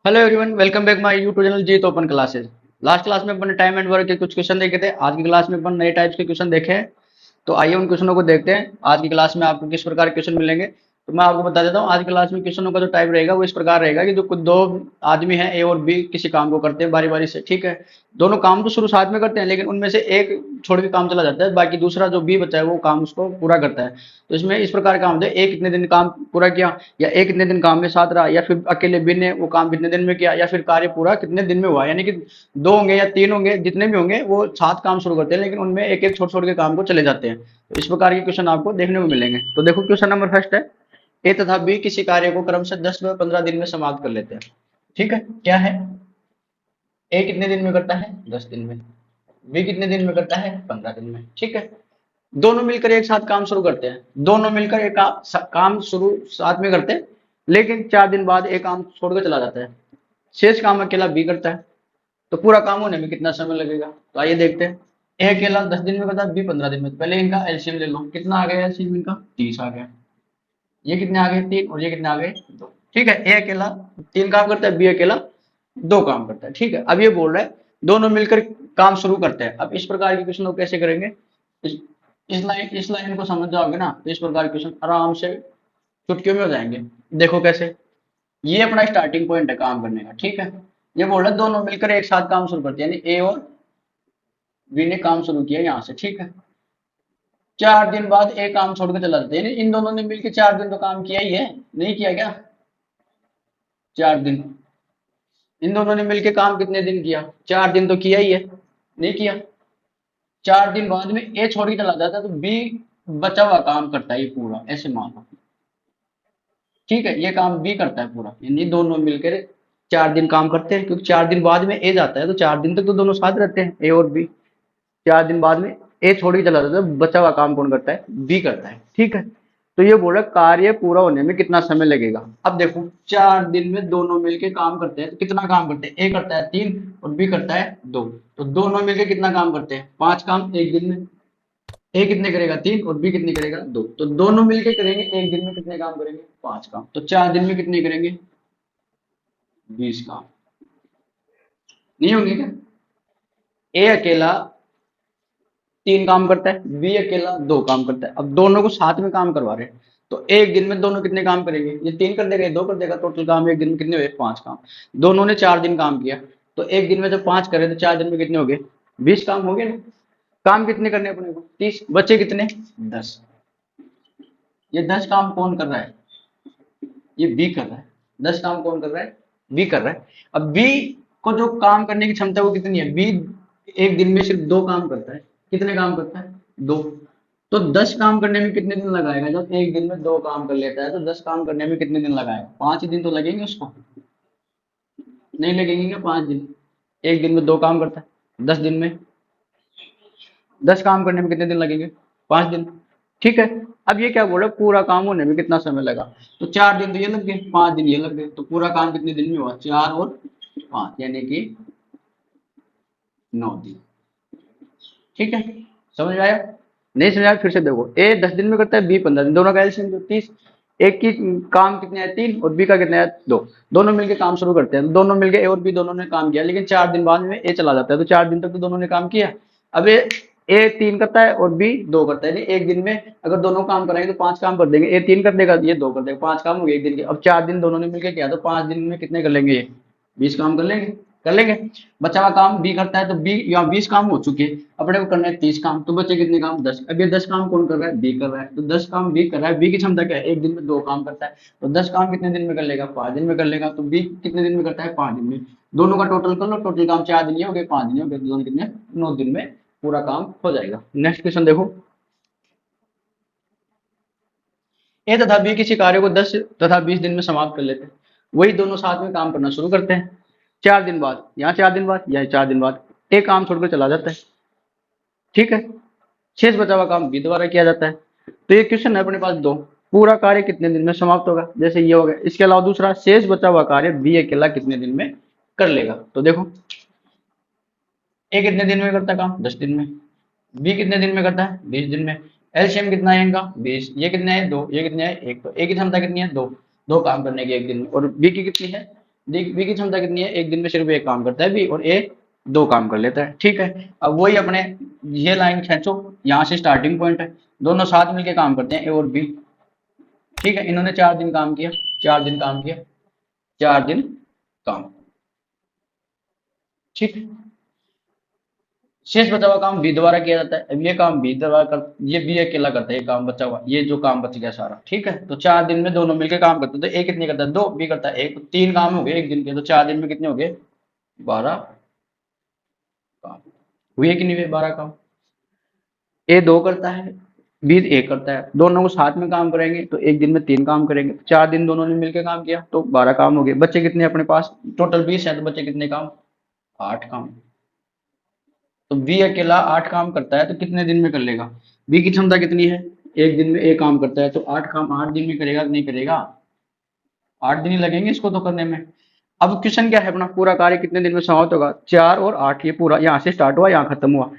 Hello everyone, welcome back my YouTube channel Jeet open classes. Last class में अपन ने time and work के कुछ question देखे थे। आज की क्लास में अपन नए टाइप्स के क्वेश्चन देखे हैं। तो आइए उन क्वेश्चनों को देखते हैं आज की क्लास में आपको किस प्रकार के क्वेश्चन मिलेंगे। तो मैं आपको बता देता हूँ, आज की क्लास में क्वेश्चनों का जो टाइप रहेगा वो इस प्रकार रहेगा कि जो कुछ दो आदमी हैं, ए और बी, किसी काम को करते हैं बारी बारी से। ठीक है, दोनों काम तो शुरू साथ में करते हैं, लेकिन उनमें से एक छोड़ के काम चला जाता है, बाकी दूसरा जो बी बचा है वो काम उसको पूरा करता है। तो इसमें इस प्रकार काम होता है, ए कितने दिन काम पूरा किया, या एक कितने दिन काम में साथ रहा, या फिर अकेले बी ने वो काम कितने दिन में किया, या फिर कार्य पूरा कितने दिन में हुआ। यानी कि दो होंगे या तीन होंगे, जितने भी होंगे वो साथ काम शुरू करते हैं, लेकिन उनमें एक एक छोटे छोटे काम को चले जाते हैं। तो इस प्रकार के क्वेश्चन आपको देखने को मिलेंगे। तो देखो, क्वेश्चन नंबर फर्स्ट है, ए तथा बी किसी कार्य को क्रमशः 10 व 15 दिन में समाप्त कर लेते हैं। ठीक है, क्या है, ए कितने दिन में करता है, 10 दिन में। बी कितने दिन में करता है, 15 दिन में। ठीक है, दोनों मिलकर एक साथ काम शुरू करते हैं, दोनों मिलकर एक काम शुरू साथ में करते हैं, लेकिन 4 दिन बाद एक काम छोड़कर चला जाता है। शेष काम अकेला बी करता है। तो पूरा काम होने में कितना समय लगेगा, तो आइए देखते हैं। ए अकेला 10 दिन में करता है, बी 15 दिन में। तो पहले इनका एलसीएम ले लो, कितना आ गया एलसीएम इनका, 30 आ गया। ये कितने आ गए, 3, और ये कितने आ गए, 2। ठीक है, ए अकेला 3 काम करता है, बी अकेला 2 काम करता है। ठीक है, अब ये बोल रहा है दोनों मिलकर काम शुरू करते हैं। अब इस प्रकार के क्वेश्चन को कैसे करेंगे, इस, इस लाइन को समझ जाओगे ना, तो इस प्रकार के क्वेश्चन आराम से चुटकियों में हो जाएंगे। देखो कैसे, ये अपना स्टार्टिंग पॉइंट है काम करने का। ठीक है, ये बोल रहा है दोनों मिलकर एक साथ काम शुरू करते हैं, यानी ए और बी ने काम शुरू किया यहाँ से। ठीक है, 4 दिन बाद एक काम छोड़ के चला जाता है, यानी इन दोनों ने मिलकर 4 दिन तो काम किया ही है, नहीं किया क्या, 4 दिन। इन दोनों ने मिलकर काम कितने दिन किया, 4 दिन तो किया ही है, नहीं किया। 4 दिन बाद में ए छोड़ के चला जाता है, तो बी बचा हुआ काम करता है ये पूरा, ऐसे मान लो। ठीक है, ये काम बी करता है पूरा, यानी दोनों मिलकर 4 दिन काम करते हैं, क्योंकि 4 दिन बाद में ए जाता है, तो 4 दिन तक तो दोनों साथ रहते हैं, ए और बी। 4 दिन बाद में ए छोड़ के चला जाता है, बचा हुआ काम कौन करता है, बी करता है। ठीक है, तो ये बोला कार्य पूरा होने में कितना समय लगेगा। अब देखो, 4 दिन में दोनों मिलके काम करते हैं, तो कितना काम करते हैं, ए करता है 3 और बी करता है 2। तो दोनों मिलके कितना काम करते हैं, 5 काम एक दिन में। ए कितने करेगा, 3, और बी कितने करेगा, 2। तो दोनों मिलके करेंगे एक दिन में कितने काम करेंगे, 5 काम। तो 4 दिन में कितने करेंगे, 20 काम। नहीं होंगे क्या, ए अकेला 3 काम करता है, बी अकेला 2 काम करता है। अब दोनों को साथ में काम करवा रहे हैं, तो एक दिन में दोनों कितने काम करेंगे, ये 3 कर देगा, ये 2 कर देगा। टोटल काम एक दिन में कितने हुए, 5 काम। दोनों ने 4 दिन काम किया, तो एक दिन में जब 5 करे तो 4 दिन में कितने हो गए, 20 काम हो गए ना। काम कितने करने अपने को, 30, बचे कितने, 10। ये 10 काम कौन कर रहा है, ये बी कर रहा है। 10 काम कौन कर रहा है, बी कर रहा है। अब बी को जो काम करने की क्षमता वो कितनी है, बी एक दिन में सिर्फ 2 काम करता है। कितने काम करता है, 2। तो 10 काम करने में कितने दिन लगाएगा, जब एक दिन में 2 काम कर लेता है, तो 10 काम करने में कितने दिन लगाएगा, 5 ही दिन तो लगेंगे उसको, नहीं लगेंगे क्या, 5 दिन। एक दिन में 2 काम करता है, 10 दिन में 10 काम करने में कितने दिन लगेंगे, 5 दिन। ठीक है, अब ये क्या बोल रहा है, पूरा काम होने में कितना समय लगा। तो 4 दिन तो ये लग गए, 5 दिन ये लग गए, तो पूरा काम कितने दिन में हुआ, 4 और 5, यानी कि 9 दिन। ठीक है, समझ आया, नहीं समझ आया फिर से देखो, ए 10 दिन में करता है, बी 15 दिन, दोनों का एलसीएम तो 30। एक की काम कितने हैं, 3, और बी का कितना है, 2। दोनों मिलके काम शुरू करते हैं, तो दोनों मिलके ए और बी दोनों ने काम किया, लेकिन 4 दिन बाद में ए चला जाता है, तो 4 दिन तक तो दोनों ने काम किया। अब ए 3 करता है और बी 2 करता है, नहीं एक दिन में अगर दोनों काम कराएंगे तो 5 काम कर देंगे, ए 3 कर देगा, ये 2 कर देगा, 5 काम हो गए एक दिन के। अब 4 दिन दोनों ने मिलकर किया, तो 5 दिन में कितने कर लेंगे, ये 20 काम कर लेंगे, कर लेंगे। बचा हुआ काम बी करता है, तो बी यहाँ 20 काम हो चुके हैं, अपने को करना है 30 काम, तो बचे कितने काम, 10। अब ये 10 काम कौन कर रहा है, बी कर रहा है, तो 10 काम बी कर रहा है। बी की क्षमता क्या है, एक दिन में 2 काम करता है, तो 10 काम कितने दिन में कर लेगा, 5 दिन में कर लेगा। तो बी कितने दिन में करता है, 5 दिन में। दोनों का टोटल कर लो, टोटल काम 4 दिन हो गए, 5 दिन हो गए, दोनों कितने, 9 दिन में पूरा काम हो जाएगा। नेक्स्ट क्वेश्चन देखो, ए तथा बी किसी कार्य को 10 तथा 20 दिन में समाप्त कर लेते हैं। वही दोनों साथ में काम करना शुरू करते हैं। 4 दिन बाद, यहाँ 4 दिन बाद, यहाँ 4 दिन बाद एक काम छोड़कर चला जाता है। ठीक है, शेष बचा हुआ काम बी द्वारा किया जाता है। तो ये क्वेश्चन है अपने पास दो, पूरा कार्य कितने दिन में समाप्त होगा, जैसे ये हो गया। इसके अलावा दूसरा, शेष बचा हुआ कार्य बी अकेला कितने दिन में कर लेगा। तो देखो, ए कितने दिन में करता है काम, 10 दिन में। बी कितने दिन में करता है, 20 दिन में। एलसीएम कितना है इनका, 20। ये कितने है, 2। ये कितने है, 1। तो ए की क्षमता कितनी है, 2। 2 काम करने की एक दिन में, और बी की कितनी है, बी की क्षमता कितनी है, एक दिन में सिर्फ एक काम करता है बी, और ए दो काम कर लेता है। ठीक है, अब वही अपने ये लाइन खींचो, यहाँ से स्टार्टिंग पॉइंट है, दोनों साथ मिलके काम करते हैं ए और बी। ठीक है, इन्होंने 4 दिन काम किया, 4 दिन काम किया, 4 दिन काम। ठीक है, शेष बचा हुआ काम बी द्वारा किया जाता है। अब ये काम बी द्वारा कर, ये बी अकेला करता है, ये काम बचा हुआ, ये जो काम बच गया सारा। ठीक है, तो 4 दिन में दोनों मिलकर काम करते हैं, तो ए कितने करता है, दो, बी करता है एक, तो 3 काम हो गए एक दिन के, तो 4 दिन में कितने हो गए, 12 काम हुए कि नहीं हुए, 12 काम। ए दो करता है, बी एक करता है, दोनों को साथ में काम करेंगे तो एक दिन में 3 काम करेंगे, 4 दिन दोनों ने मिलकर काम किया तो 12 काम हो गए। बच्चे कितने अपने पास, टोटल 20 है, तो बच्चे कितने काम, 8 काम। तो बी अकेला 8 काम करता है, तो कितने दिन में कर लेगा, बी की क्षमता कितनी है, एक दिन में एक काम करता है, तो 8 काम 8 दिन में करेगा कि नहीं करेगा, 8 दिन ही लगेंगे इसको तो करने में। अब क्वेश्चन क्या है अपना, पूरा कार्य कितने दिन में समाप्त होगा, 4 और 8, ये पूरा यहाँ से स्टार्ट हुआ यहाँ खत्म हुआ,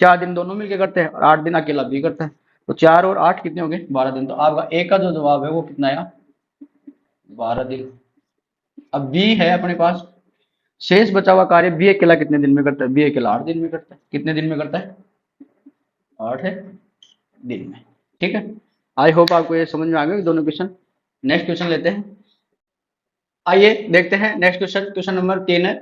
4 दिन दोनों मिलके करते हैं और 8 दिन अकेला भी करता है, तो 4 और 8 कितने हो गए, 12 दिन। तो आपका ए का जो जवाब है वो कितना आया, 12 दिन। अब बी है अपने पास, शेष बचा हुआ कार्य बी अकेला कितने दिन में करता है, बी अकेला 8 दिन में करता है, कितने दिन में करता है, 8 दिन में। ठीक है, आई होप आपको ये समझ में आ गए दोनों क्वेश्चन। नेक्स्ट क्वेश्चन लेते हैं, आइए देखते हैं नेक्स्ट क्वेश्चन। क्वेश्चन नंबर 3 है,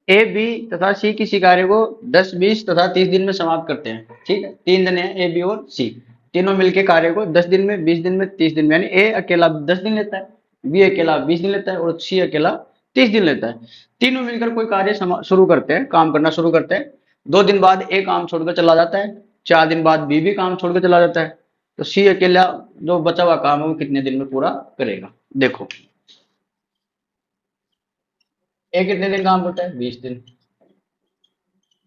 ए बी तथा सी किसी कार्य को 10 20 तथा 30 दिन में समाप्त करते हैं। ठीक है, 3 जने हैं ए बी और सी, तीनों मिलके कार्य को 10 दिन में, 20 दिन में, 30 दिन में, यानी ए अकेला 10 दिन लेता है, बी अकेला 20 दिन लेता है और सी अकेला 30 दिन लेता है। तीनों मिलकर कोई कार्य शुरू करते हैं, काम करना शुरू करते हैं। 2 दिन बाद ए काम छोड़कर चला जाता है, 4 दिन बाद बी भी काम छोड़कर चला जाता है, तो सी अकेला जो बचा हुआ काम है वो कितने दिन में पूरा करेगा। देखो, ए कितने दिन काम करता है, 20 दिन,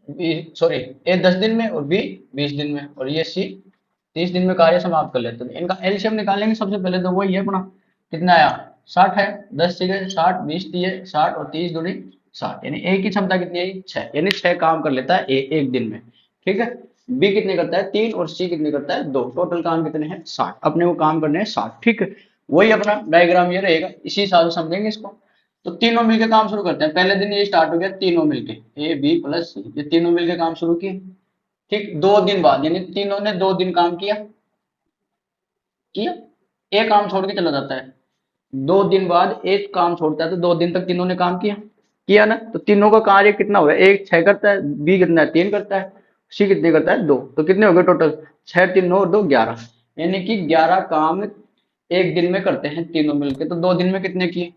बी सॉरी, ए 10 दिन में और बी 20 दिन में, और ये सी 30 दिन में कार्य समाप्त कर लेते हैं। इनका एलसीएम निकालेंगे सबसे पहले, तो वही है अपना, कितना आया, 60 है, 10 से गए 60, 20 दिए 60 और 30 दूनी 60, यानी ए की क्षमता कितनी है, 6, यानी 6 काम कर लेता है ए एक दिन में। ठीक है, बी कितने करता है, 3, और सी कितने करता है, 2, टोटल काम कितने हैं, 60, अपने को काम करने हैं 60। ठीक है, वही अपना डायग्राम ये रहेगा, इसी हिसाब से समझेंगे इसको। तो तीनों मिलकर काम शुरू करते हैं, पहले दिन ये स्टार्ट हो गया, तीनों मिलके ए बी प्लस सी, ये तीनों मिलकर काम शुरू किए। ठीक, 2 दिन बाद, यानी तीनों ने 2 दिन काम किया, किया, एक काम छोड़ के चला जाता है, 2 दिन बाद एक काम छोड़ता है, तो 2 दिन तक तीनों ने काम किया, किया ना, तो तीनों का कार्य कितना हुआ, एक 6 करता है, बी कितना है 3 करता है, सी कितने करता है 2, तो कितने हो गए टोटल, 6 3 9 और 2 11, यानी कि 11 काम एक दिन में करते हैं तीनों मिलकर। तो 2 दिन में कितने किए,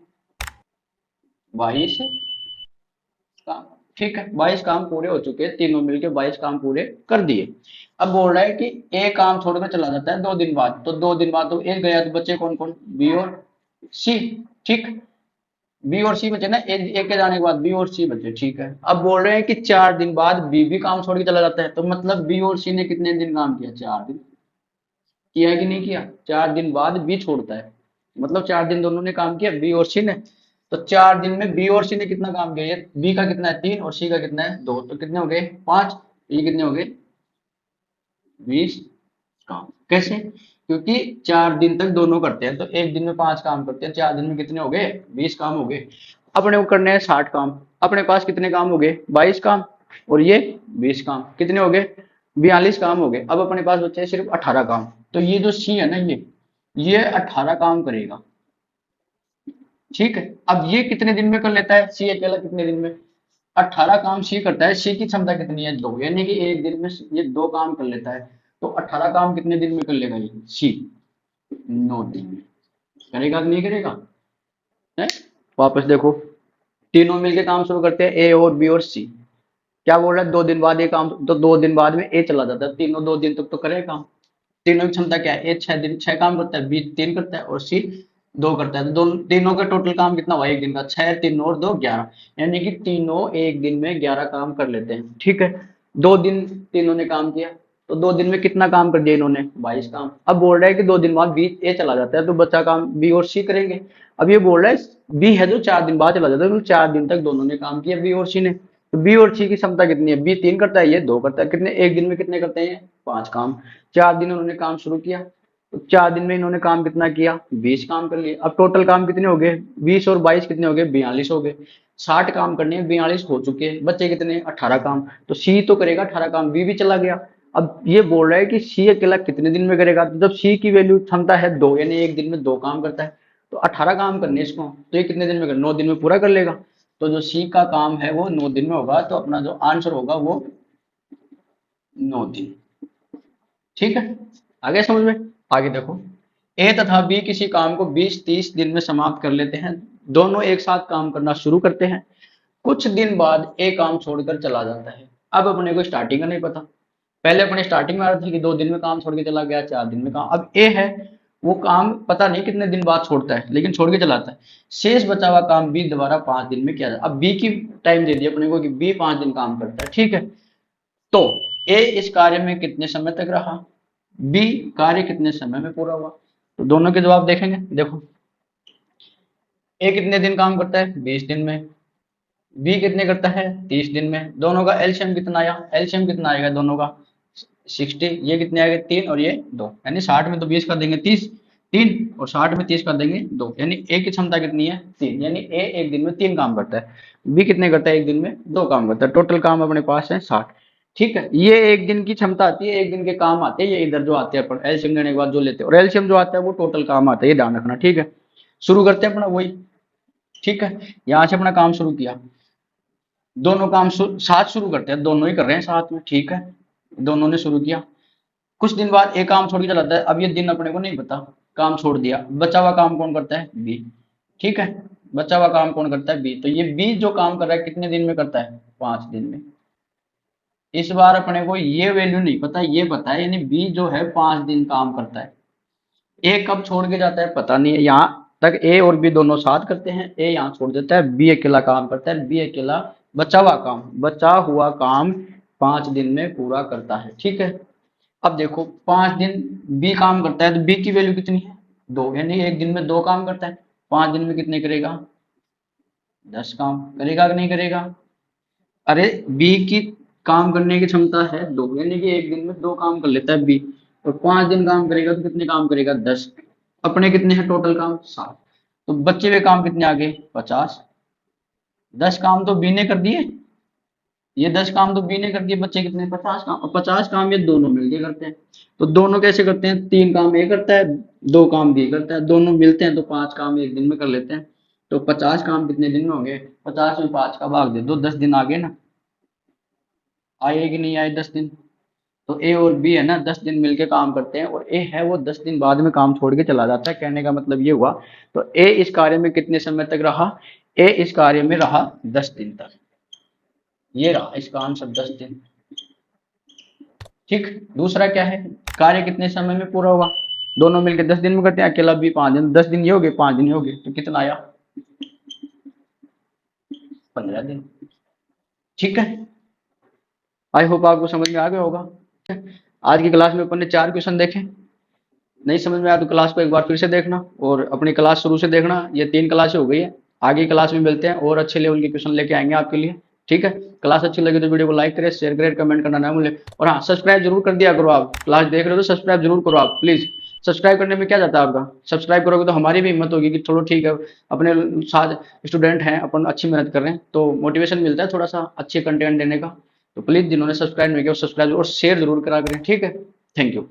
22 काम। ठीक है, 22 काम पूरे हो चुके हैं, तीनों मिलके 22 काम पूरे कर दिए। अब बोल रहा है कि ए काम छोड़कर चला जाता है 2 दिन बाद, तो 2 दिन बाद तो ए गया, तो बच्चे कौन कौन, बी और सी। ठीक, बी और सी बचे ना, ए के जाने के बाद बी और सी बचे। ठीक है, अब बोल रहे हैं कि 4 दिन बाद बी भी काम छोड़ के चला जाता है, तो मतलब बी और सी ने कितने दिन काम किया, 4 दिन किया है कि नहीं किया, 4 दिन बाद बी छोड़ता है, मतलब 4 दिन दोनों ने काम किया बी और सी ने। तो 4 दिन में बी और सी ने कितना काम किया, ये बी का कितना है 3 और सी का कितना है 2, तो कितने हो गए 5, ये कितने हो गए 20 काम। कैसे, क्योंकि 4 दिन तक दोनों करते हैं, तो एक दिन में 5 काम करते हैं, 4 दिन में कितने हो गए 20 काम हो गए। अपने को करने हैं 60 काम, अपने पास कितने काम हो गए 22 काम, और ये 20 काम, कितने हो गए 42 काम हो गए। अब अपने पास बचे हैं सिर्फ 18 काम, तो ये जो सी है ना, ये 18 काम करेगा। ठीक है, अब ये कितने दिन में कर लेता है, सी अकेला कितने दिन में, 18 काम सी करता है, सी की क्षमता कितनी है 2, यानी कि एक दिन में ये 2 काम कर लेता है, तो 18 काम कितने दिन में कर लेगा ये सी, 9 दिन में। करेगा कि नहीं करेगा, है, वापस देखो, तीनों मिलके काम शुरू करते हैं ए और बी और सी, क्या बोल रहा है 2 दिन बाद ये काम, तो 2 दिन बाद में ए चला जाता है, तीनों 2 दिन तक तो करेगा काम। तीनों की क्षमता क्या है, ए 6 दिन 6 काम करता है, बी 3 करता है और सी 2 करता है, तो दोनों तीनों का टोटल काम कितना हुआ एक दिन का, 6 3 और 2 11, यानी कि तीनों एक दिन में 11 काम कर लेते हैं। ठीक है, 2 दिन तीनों ने काम किया, तो 2 दिन में कितना काम कर दिया इन्होंने 22 काम। अब बोल रहा है कि 2 दिन बाद बी ए चला जाता है, तो बच्चा काम बी और सी करेंगे। अब ये बोल रहा है बी है जो 4 दिन बाद चला जाता है, तो 4 दिन तक दोनों ने काम किया बी और सी ने, तो बी और सी की क्षमता कितनी है, बी 3 करता है, ये 2 करता है, कितने एक दिन में कितने करते हैं 5 काम। 4 दिन उन्होंने काम शुरू किया, तो 4 दिन में इन्होंने काम कितना किया, 20 काम कर लिए। अब टोटल काम कितने हो गए, 20 और 22 कितने हो गए, 42 हो गए। 60 काम करने हैं, 42 हो चुके हैं, बच्चे कितने, 18 काम। तो सी तो करेगा 18 काम, बी भी चला गया। अब ये बोल रहा है कि सी अकेला कितने दिन में करेगा, तो जब सी की वैल्यू क्षमता है 2, यानी एक दिन में 2 काम करता है, तो 18 काम करने हैं इसको, तो ये कितने दिन में कर, 9 दिन में पूरा कर लेगा। तो जो सी का काम है वो 9 दिन में होगा, तो अपना जो आंसर होगा वो 9 दिन। ठीक है, आगे समझ में। आगे देखो, ए तथा बी किसी काम को 20-30 दिन में समाप्त कर लेते हैं। दोनों एक साथ काम करना शुरू करते हैं। कुछ दिन बाद ए काम छोड़कर चला जाता है। अब अपने को स्टार्टिंग का नहीं पता। पहले अपने स्टार्टिंग में आ रहा था कि 2 दिन में काम छोड़ के चला गया, 4 दिन में काम। अब ए है, वो काम पता नहीं कितने दिन बाद छोड़ता है, लेकिन छोड़ के चलाता है। शेष बचा हुआ काम बी दोबारा 5 दिन में किया जाता है। अब बी की टाइम दे दी अपने को कि बी 5 दिन काम करता है, ठीक है। तो ए इस कार्य में कितने समय तक रहा, बी कार्य कितने समय में पूरा हुआ। तो दोनों के जवाब देखेंगे। देखो, ए कितने दिन काम करता है, 20 दिन में। बी कितने करता है, 30 दिन में। दोनों का एलसीएम कितना आया, एलसीएम कितना आएगा दोनों का, 60। ये कितने आएगा, 3 और ये 2, यानी 60 में तो 20 कर देंगे 30, 3 और 60 में 30 कर देंगे 2, यानी ए की क्षमता कितनी है, 3। यानी ए एक दिन में 3 काम करता है, बी कितने करता है, एक दिन में 2 काम करता है। टोटल काम अपने पास है 60। ठीक है, ये एक दिन की क्षमता आती है, एक दिन के काम आते हैं, ये इधर जो आते हैं अपन एलसीएम लेने के बाद जो लेते हैं, और एलसीएम जो आता है वो टोटल काम आता है, ये ध्यान रखना। ठीक है, शुरू करते हैं अपना वही। ठीक है, यहाँ से अपना काम शुरू किया। दोनों काम साथ शुरू करते हैं, दोनों ही कर रहे हैं साथ में। ठीक है, दोनों ने शुरू किया। कुछ दिन बाद एक काम छोड़ के चलाता है। अब ये दिन अपने को नहीं पता, काम छोड़ दिया। बचा हुआ काम कौन करता है, बी। ठीक है, बचा हुआ काम कौन करता है, बी। तो ये बी जो काम कर रहा है कितने दिन में करता है, 5 दिन में। इस बार अपने को ये वैल्यू नहीं पता, ये पता है, यानी बी जो है 5 दिन काम करता है। ए कब छोड़ के जाता है पता नहीं है। यहाँ तक ए और बी दोनों साथ करते हैं, ए यहाँ छोड़ देता है, बी अकेला काम करता है, बी अकेला बचा हुआ काम 5 दिन में पूरा करता है। ठीक है, अब देखो 5 दिन बी काम करता है, तो बी की वैल्यू कितनी है, 2, यानी एक दिन में 2 काम करता है। 5 दिन में कितने करेगा, 10 काम करेगा कि नहीं करेगा। अरे बी की काम करने की क्षमता है 2, यानी कि एक दिन में 2 काम कर लेता है बी, और 5 दिन काम करेगा तो कितने काम करेगा, 10। अपने कितने हैं टोटल काम, 7। तो बचे हुए काम कितने आ गए, 50। 10 काम तो बी ने कर दिए, ये 10 काम तो बी ने कर दिए, बच्चे कितने, 50 काम। और 50 काम ये दोनों मिलके करते हैं। तो दोनों कैसे करते हैं, 3 काम ए करता है, 2 काम बी करता है, दोनों मिलते हैं तो 5 काम एक दिन में कर लेते हैं। तो 50 काम कितने दिन में हो गए, 50 में 5 का भाग दे दो, 10 दिन आ गए ना। आए कि नहीं आए 10 दिन। तो ए और बी है ना 10 दिन मिलके काम करते हैं, और ए है वो 10 दिन बाद में काम छोड़ के चला जाता है। कहने का मतलब ये हुआ। तो ए इस कार्य में कितने समय तक रहा, ए इस कार्य में रहा 10 दिन तक। ये रहा इसका आंसर, 10 दिन। ठीक, दूसरा क्या है, कार्य कितने समय में पूरा हुआ। दोनों मिलकर 10 दिन में करते हैं, अकेला भी 5 दिन। 10 दिन ये हो गए, 5 दिन ये हो गए, तो कितना आया, 15 दिन। ठीक है, आई होप आपको समझ में आ गया होगा। आज की क्लास में अपन ने 4 क्वेश्चन देखे। नहीं समझ में आया तो क्लास को एक बार फिर से देखना, और अपनी क्लास शुरू से देखना। ये 3 क्लासें हो गई है, आगे क्लास में मिलते हैं और अच्छे लेवल के क्वेश्चन लेके आएंगे आपके लिए। ठीक है, क्लास अच्छी लगी तो वीडियो को लाइक करें, शेयर करें, कमेंट करना ना भूलें। और हाँ, सब्सक्राइब जरूर कर दिया करो। आप क्लास देख रहे हो तो सब्सक्राइब जरूर करो आप प्लीज। सब्सक्राइब करने में क्या जाता है आपका, सब्सक्राइब करोगे तो हमारी भी हिम्मत होगी कि चलो ठीक है, अपने साथ स्टूडेंट हैं, अपन अच्छी मेहनत कर रहे हैं, तो मोटिवेशन मिलता है थोड़ा सा अच्छे कंटेंट देने का। तो प्लीज जिन्होंने सब्सक्राइब नहीं किया, सब्सक्राइब और शेयर जरूर करा करें। ठीक है, थैंक यू।